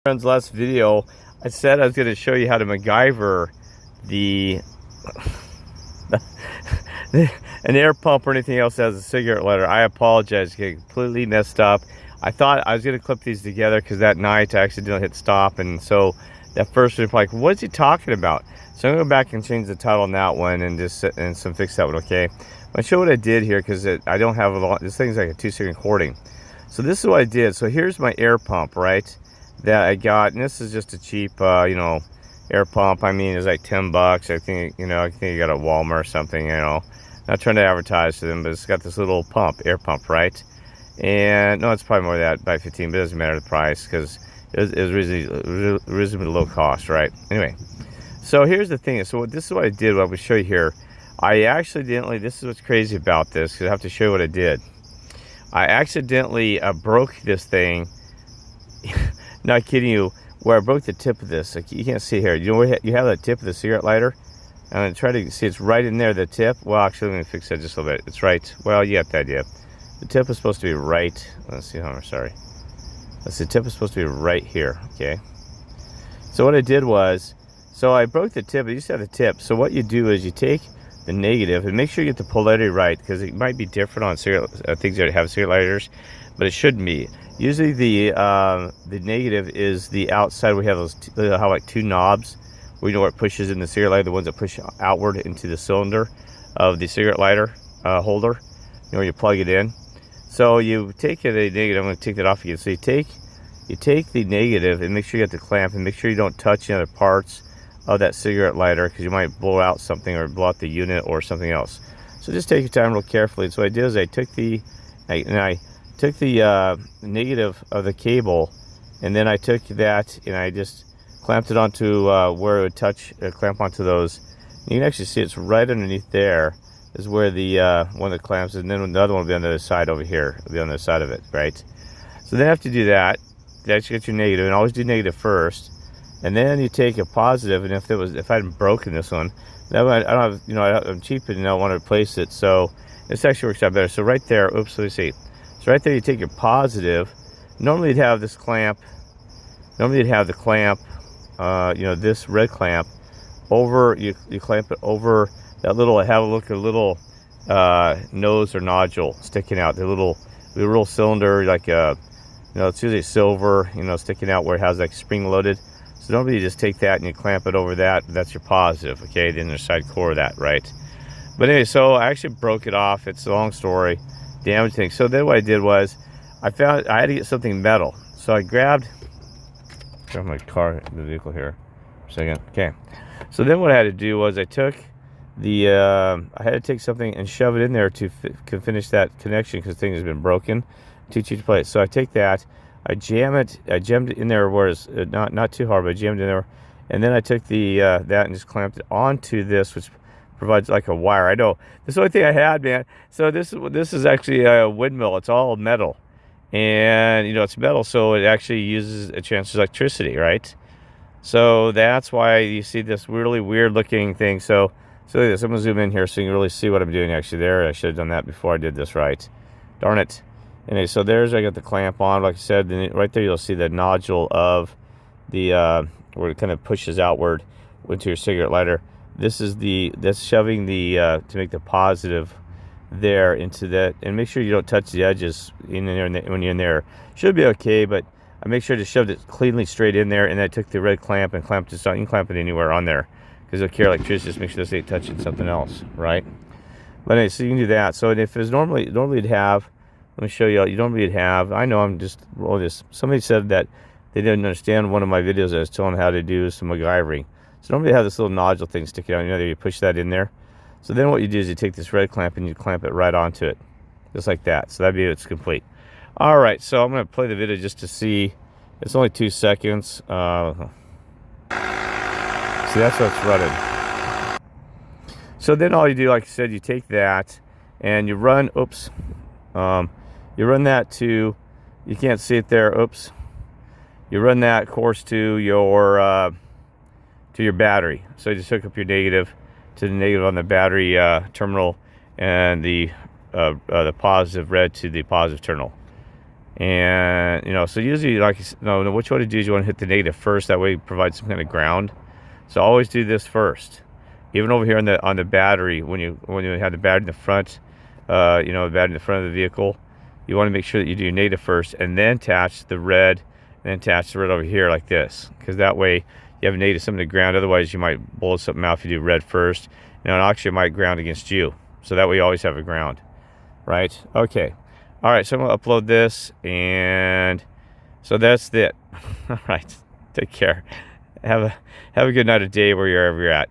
Friends, last video I said I was going to show you how to MacGyver the an air pump or anything else that has a cigarette lighter. I apologize, I completely messed up. I thought I was going to clip these together because that night I accidentally hit stop, and so that first was like, what is he talking about? So I'm going to go back and change the title on that one and just fix that one. Okay, I'll show what I did here because I don't have a lot. This thing's like a 2-second recording. So this is what I did. So here's my air pump, right, that I got, and this is just a cheap air pump. I mean, it's like 10 bucks. I think you got a Walmart or something, not trying to advertise to them, but it's got this little pump, air pump, right? And no, it's probably more than that, by 15, but it doesn't matter the price because it was reasonably low cost, right? Anyway, so here's the thing. So this is what I did. What I'm going to show you here, I accidentally, this is what's crazy about this, because I have to show you what I did. I accidentally broke this thing. Not kidding you, where I broke the tip of this. Like, you can't see here. You know where you have the tip of the cigarette lighter? I'm going to try to see, it's right in there, the tip. Well, actually, let me fix that just a little bit. It's right. Well, you got the idea. The tip is supposed to be right. Let's see, sorry. The tip is supposed to be right here, okay? So what I did was, so I broke the tip. I used to have the tip. So what you do is you take the negative and make sure you get the polarity right, because it might be different on things that have cigarette lighters, but it shouldn't be. Usually the negative is the outside. We have those have like two knobs where where it pushes in the cigarette lighter, the ones that push outward into the cylinder of the cigarette lighter holder, where you plug it in. So you take the negative. I'm going to take that off again. So you take the negative and make sure you get the clamp, and make sure you don't touch any other parts of that cigarette lighter, because you might blow out something or blow out the unit or something else. So just take your time real carefully. And so what I did is I took the negative of the cable, and then I took that and I just clamped it onto where it would touch, clamp onto those. You can actually see it's right underneath there is where the one of the clamps is, and then the other one will be on the other side over here. It'll be on the other side of it, right? So then after you do that, you actually get your negative, and always do negative first, and then you take a positive. And if I hadn't broken this one, that I don't have, I'm cheap and I don't want to replace it, so this actually works out better. So right there, oops, let me see. So right there, you take your positive. Normally you'd have this clamp. Normally you'd have the clamp, this red clamp over. You clamp it over that little. Have a look at a little nose or nodule sticking out. The little cylinder, like it's usually silver, sticking out where it has like spring loaded. So normally you just take that and you clamp it over that. That's your positive, okay? The inner side core of that, right? But anyway, so I actually broke it off. It's a long story. Damaged thing. So then what I did was I found I had to get something metal. So I grabbed my car, the vehicle here for a second. Okay. So then what I had to do was I took the I had to take something and shove it in there to finish that connection, because the thing has been broken. Too cheap to place. So I take that, I jammed it in there where it's not too hard, but I jammed it in there, and then I took the that and just clamped it onto this, which provides like a wire. I know this is the only thing I had, man. So this is actually a windmill. It's all metal, and it's metal, so it actually uses a transfers electricity, right? So that's why you see this really weird looking thing. So look at this. I'm gonna zoom in here so you can really see what I'm doing. Actually, there, I should have done that before I did this, right? Darn it. Anyway, so I got the clamp on, like I said. Then right there, you'll see the nodule of the where it kind of pushes outward into your cigarette lighter. That's shoving the to make the positive there into that, and make sure you don't touch the edges in there when you're in there. Should be okay, but I make sure to shove it cleanly straight in there. And then I took the red clamp and clamped it on. You can clamp it anywhere on there because it'll carry electricity. Just make sure this ain't touching something else, right? But anyway, so you can do that. So if it's normally you'd have. Let me show you. You normally have. I know I'm just rolling this. Somebody said that they didn't understand one of my videos. I was telling them how to do some MacGyvering. So normally you have this little nodule thing sticking out. You push that in there. So then what you do is you take this red clamp and you clamp it right onto it, just like that. So that'd be it's complete. All right. So I'm going to play the video just to see. It's only 2 seconds. See, that's what's running. So then all you do, like I said, you take that and you run. Oops. You run that to, you can't see it there, oops. You run that course to your battery. So you just hook up your negative to the negative on the battery terminal, and the positive red to the positive terminal. And, you know, so usually, like, no, what you want to do is you want to hit the negative first. That way you provide some kind of ground. So always do this first. Even over here on the battery, when you have the battery in the front, you know, the battery in the front of the vehicle, you want to make sure that you do your negative first, and then attach the red, and then attach the red over here like this, because that way you have a negative something to ground. Otherwise, you might blow something out if you do red first. You know, and actually it might ground against you. So that way you always have a ground, right? Okay. All right, so I'm gonna upload this, and so that's it. All right, take care. Have a good night or day wherever you're at.